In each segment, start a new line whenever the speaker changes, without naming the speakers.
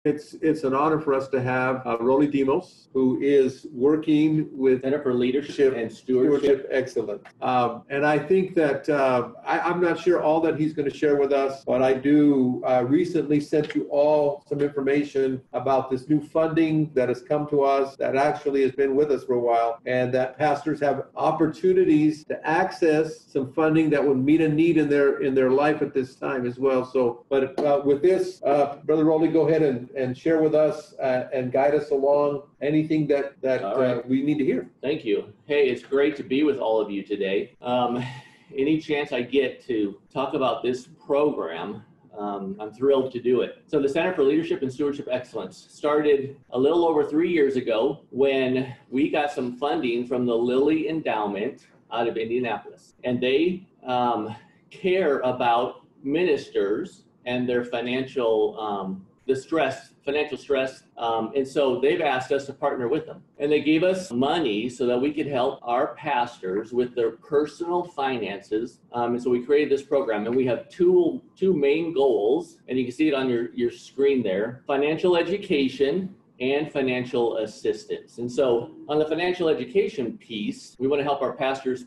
It's an honor for us to have Rolly Dimos, who is working with
Center for Leadership and Stewardship
Excellence. And I think that I'm not sure all that he's going to share with us, but I do recently sent you all some information about this new funding that has come to us that actually has been with us for a while, and that pastors have opportunities to access some funding that would meet a need in their life at this time as well. So, but with this, Brother Rolly, go ahead and share with us and guide us along anything that
right.
We need to hear.
Thank you. Hey, it's great to be with all of you today. Any chance I get to talk about this program, I'm thrilled to do it. So the Center for Leadership and Stewardship Excellence started a little over 3 years ago when we got some funding from the Lilly Endowment out of Indianapolis. And they care about ministers and their financial stress. And so they've asked us to partner with them. And they gave us money so that we could help our pastors with their personal finances. And so we created this program, and we have two main goals, and you can see it on your screen there: financial education and financial assistance. And so on the financial education piece, we want to help our pastors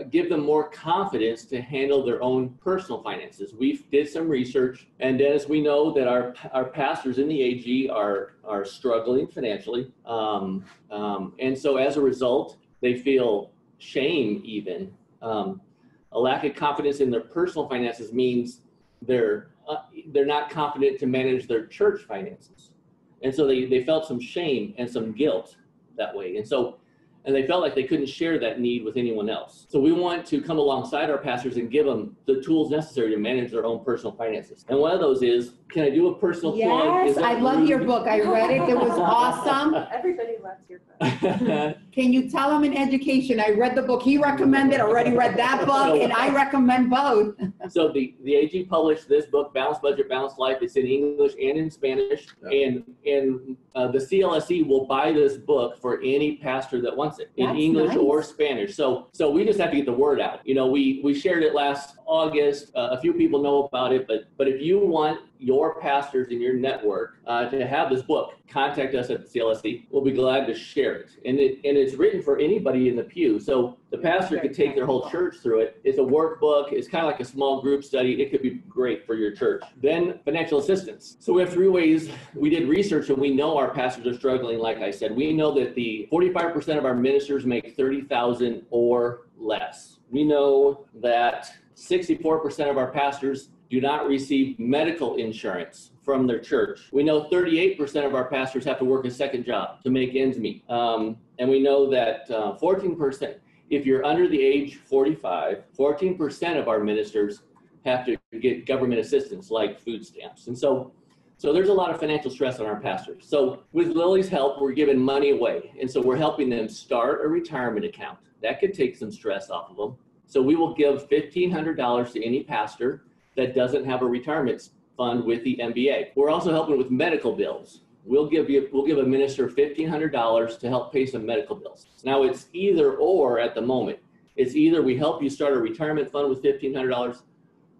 give them more confidence to handle their own personal finances. We did some research, and Dennis, we know that our pastors in the AG are struggling financially. And so as a result, they feel shame even. A lack of confidence in their personal finances means they're not confident to manage their church finances. And so they felt some shame and some guilt that way. And they felt like they couldn't share that need with anyone else. So we want to come alongside our pastors and give them the tools necessary to manage their own personal finances. And one of those is, can I do a personal plug?
Yes, I love your book. I read it. It was awesome.
Everybody loves your book.
Can you tell him in education? I read the book. He recommended, already read that book, and I recommend both.
So the AG published this book, Balanced Budget, Balanced Life. It's in English and in Spanish. Yeah. And the CLSE will buy this book for any pastor that wants it in English or Spanish. So we just have to get the word out. You know, we shared it last August. A few people know about it, but if you want your pastors in your network to have this book, contact us at the CLSE. We'll be glad to share it. And it's written for anybody in the pew. So the pastor could take their whole church through it. It's a workbook. It's kind of like a small group study. It could be great for your church. Then financial assistance. So we have 3 ways. We did research, and we know our pastors are struggling. Like I said, we know that the 45% of our ministers make $30,000 or less. We know that 64% of our pastors do not receive medical insurance from their church. We know 38% of our pastors have to work a second job to make ends meet. And we know that 14%, if you're under the age 45, 14% of our ministers have to get government assistance like food stamps. And so there's a lot of financial stress on our pastors. So with Lily's help, we're giving money away. And so we're helping them start a retirement account. That could take some stress off of them. So we will give $1,500 to any pastor that doesn't have a retirement fund with the MBA. We're also helping with medical bills. We'll give a minister $1,500 to help pay some medical bills. Now it's either or at the moment. It's either we help you start a retirement fund with $1,500,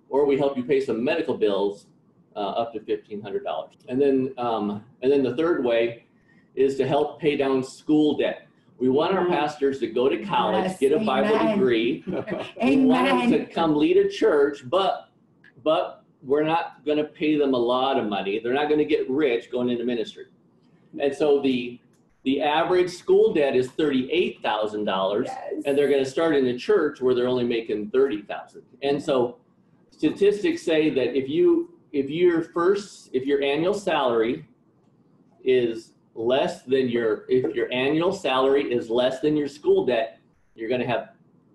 or we help you pay some medical bills up to $1,500. And then the third way is to help pay down school debt. We want our pastors to go to college, get a Bible degree. We want them to come lead a church, but we're not going to pay them a lot of money. They're not going to get rich going into ministry. And so the average school debt is $38,000, and they're going to start in a church where they're only making $30,000. And so statistics say that if your annual salary is less than your school debt, you're going to have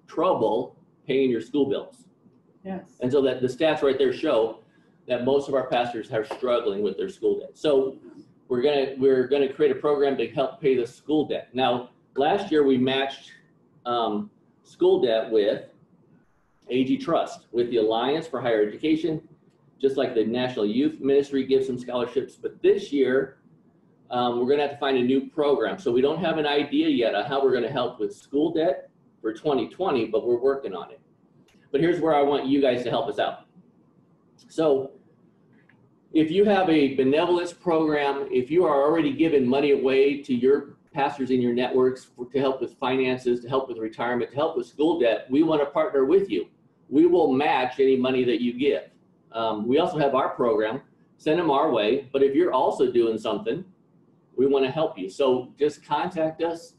trouble paying your school bills.
Yes.
And so that the stats right there show that most of our pastors are struggling with their school debt. So we're gonna create a program to help pay the school debt. Now, last year we matched school debt with AG Trust, with the Alliance for Higher Education, just like the National Youth Ministry gives some scholarships. But this year, we're gonna have to find a new program. So we don't have an idea yet on how we're gonna help with school debt for 2020, but we're working on it. But here's where I want you guys to help us out. So if you have a benevolence program, if you are already giving money away to your pastors in your networks to help with finances, to help with retirement, to help with school debt, we want to partner with you. We will match any money that you give. We also have our program, send them our way, but if you're also doing something, we want to help you. So just contact us.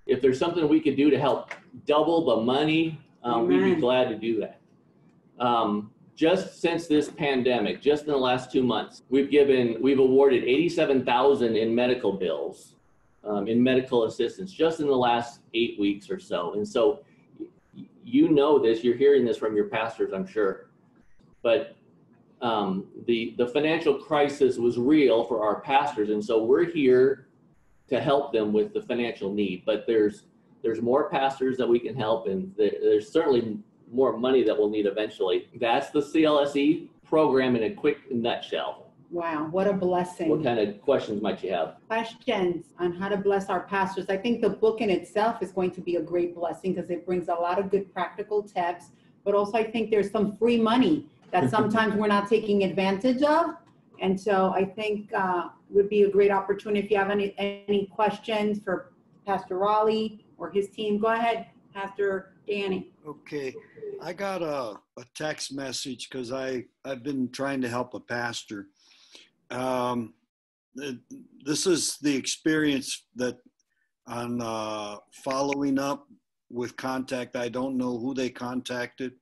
If there's something we could do to help double the money, we'd be glad to do that. Just since this pandemic, just in the last 2 months, we've awarded $87,000 in medical bills, in medical assistance, just in the last 8 weeks or so. And so, you know this, you're hearing this from your pastors, I'm sure, but the financial crisis was real for our pastors. And so we're here to help them with the financial need, but there's more pastors that we can help, and there's certainly more money that we'll need eventually. That's the CLSE program in a quick nutshell.
Wow, what a blessing.
What kind of questions might you have?
Questions on how to bless our pastors. I think the book in itself is going to be a great blessing because it brings a lot of good practical tips, but also I think there's some free money that sometimes we're not taking advantage of. And so I think would be a great opportunity. If you have any questions for Pastor Raleigh or his team, go ahead, Pastor Danny.
Okay, I got a text message because I've been trying to help a pastor. This is the experience that on following up with contact. I don't know who they contacted.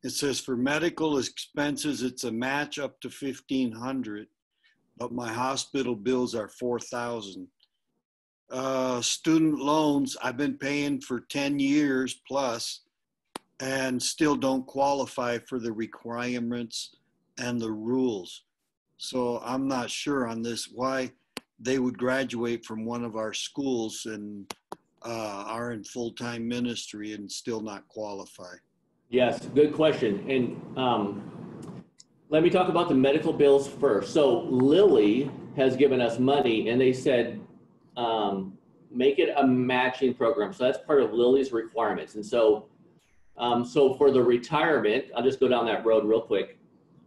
It says for medical expenses, it's a match up to $1,500, but my hospital bills are $4,000. Student loans, I've been paying for 10 years plus and still don't qualify for the requirements and the rules. So I'm not sure on this why they would graduate from one of our schools and are in full-time ministry and still not qualify.
Yes, good question. And let me talk about the medical bills first. So Lilly has given us money, and they said, make it a matching program. So that's part of Lilly's requirements. And so, so for the retirement, I'll just go down that road real quick.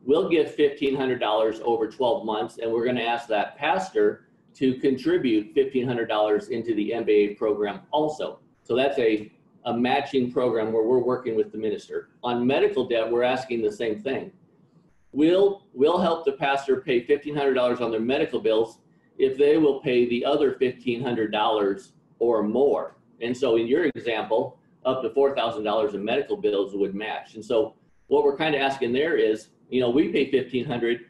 We'll give $1,500 over 12 months, and we're going to ask that pastor to contribute $1,500 into the MBA program also. So that's a matching program where we're working with the minister. On medical debt, we're asking the same thing. We'll help the pastor pay $1,500 on their medical bills if they will pay the other $1,500 or more. And so in your example, up to $4,000 in medical bills would match. And so what we're kind of asking there is, you know, we pay $1,500.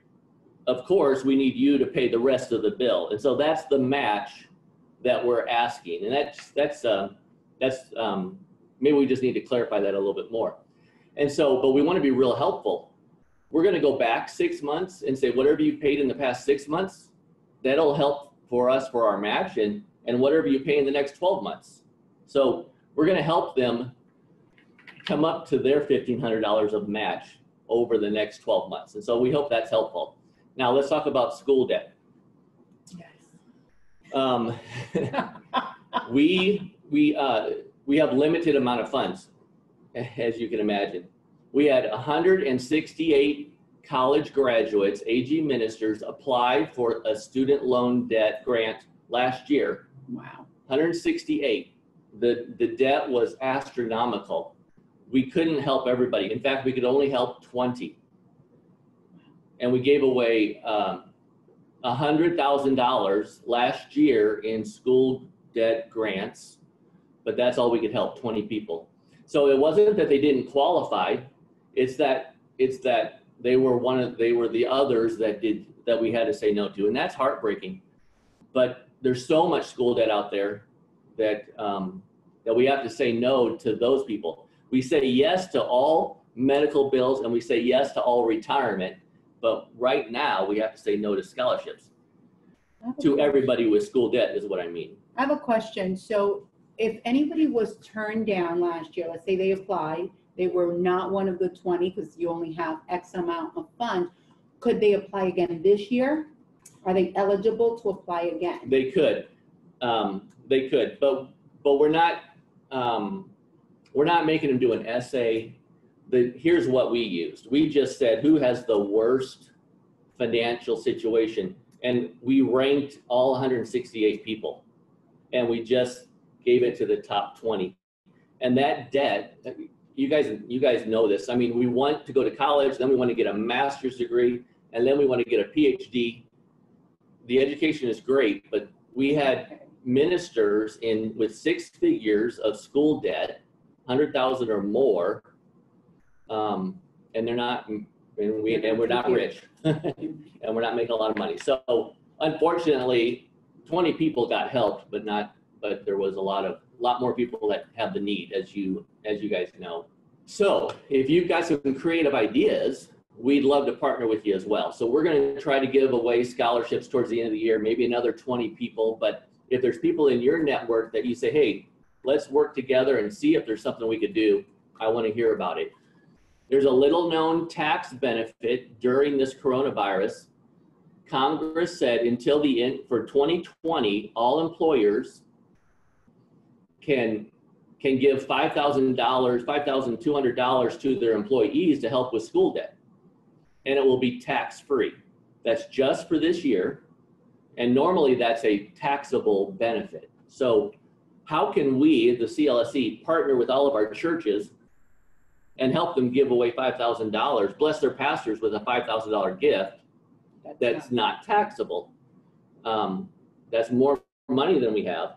Of course, we need you to pay the rest of the bill. And so that's the match that we're asking. And that's maybe we just need to clarify that a little bit more. And so, but we want to be real helpful. We're going to go back 6 months and say, whatever you paid in the past 6 months, that'll help for us for our match, and whatever you pay in the next 12 months. So we're going to help them come up to their $1,500 of match over the next 12 months. And so we hope that's helpful. Now let's talk about school debt.
Yes.
We have limited amount of funds, as you can imagine. We had 168 college graduates, AG ministers, apply for a student loan debt grant last year.
Wow.
168. The debt was astronomical. We couldn't help everybody. In fact, we could only help 20. And we gave away $100,000 last year in school debt grants, but that's all we could help, 20 people. So it wasn't that they didn't qualify, it's that they were the others that we had to say no to, and that's heartbreaking. But there's so much school debt out there that we have to say no to those people. We say yes to all medical bills and we say yes to all retirement, but right now we have to say no to scholarships. To everybody with school debt is what I mean.
I have a question. So if anybody was turned down last year, let's say they applied, they were not one of the 20 because you only have X amount of funds, could they apply again this year? Are they eligible to apply again?
They could, but we're not making them do an essay. Here's what we used. We just said, who has the worst financial situation. And we ranked all 168 people, and we just gave it to the top 20. And that debt, you guys know this. I mean, we want to go to college, then we want to get a master's degree, and then we want to get a PhD. The education is great, but we had ministers with 6 figures of school debt, 100,000 or more, and they're not, and we're not rich, and we're not making a lot of money. So unfortunately, 20 people got helped, but there was a lot more people that have the need, as you guys know. So if you've got some creative ideas, we'd love to partner with you as well. So we're going to try to give away scholarships towards the end of the year, maybe another 20 people. But if there's people in your network that you say, hey, let's work together and see if there's something we could do, I want to hear about it. There's a little known tax benefit during this coronavirus. Congress said until the end, for 2020, all employers can give $5,000, $5,200 to their employees to help with school debt. And it will be tax-free. That's just for this year. And normally that's a taxable benefit. So how can we, the CLSE, partner with all of our churches and help them give away $5,000, bless their pastors with a $5,000 gift that's not taxable? That's more money than we have.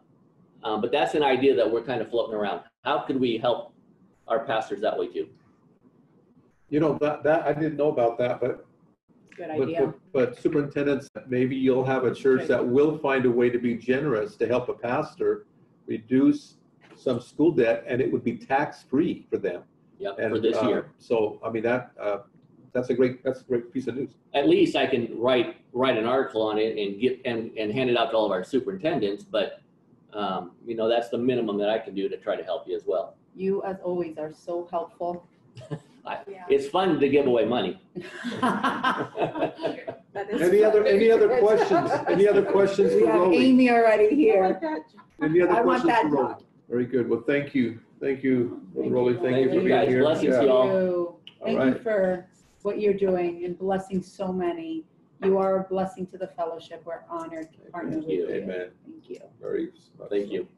But that's an idea that we're kind of floating around. How could we help our pastors that way too?
You know, that I didn't know about that, but
Good idea.
but superintendents, maybe you'll have a church that will find a way to be generous to help a pastor reduce some school debt, and it would be tax-free for them.
Yep,
and,
for this year.
So I mean that's a great piece of news.
At least I can write an article on it and hand it out to all of our superintendents. But you know, that's the minimum that I can do to try to help you as well.
You, as always, are so helpful.
It's fun to give away money.
Any other questions? Any other questions
We
for
have
Rolly?
Amy already here.
Any other
I want
questions
that
for Rolly?
job.
Very good. Well, thank you,
Thank
Rolly.
you.
Thank you for being
guys.
here.
Blessings
Yeah.
to y'all.
Thank
All
you
right.
for what you're doing and blessing so many. You are a blessing to the fellowship. We're honored to partner with you.
Amen.
Thank you.
Very much
Thank
so.
you.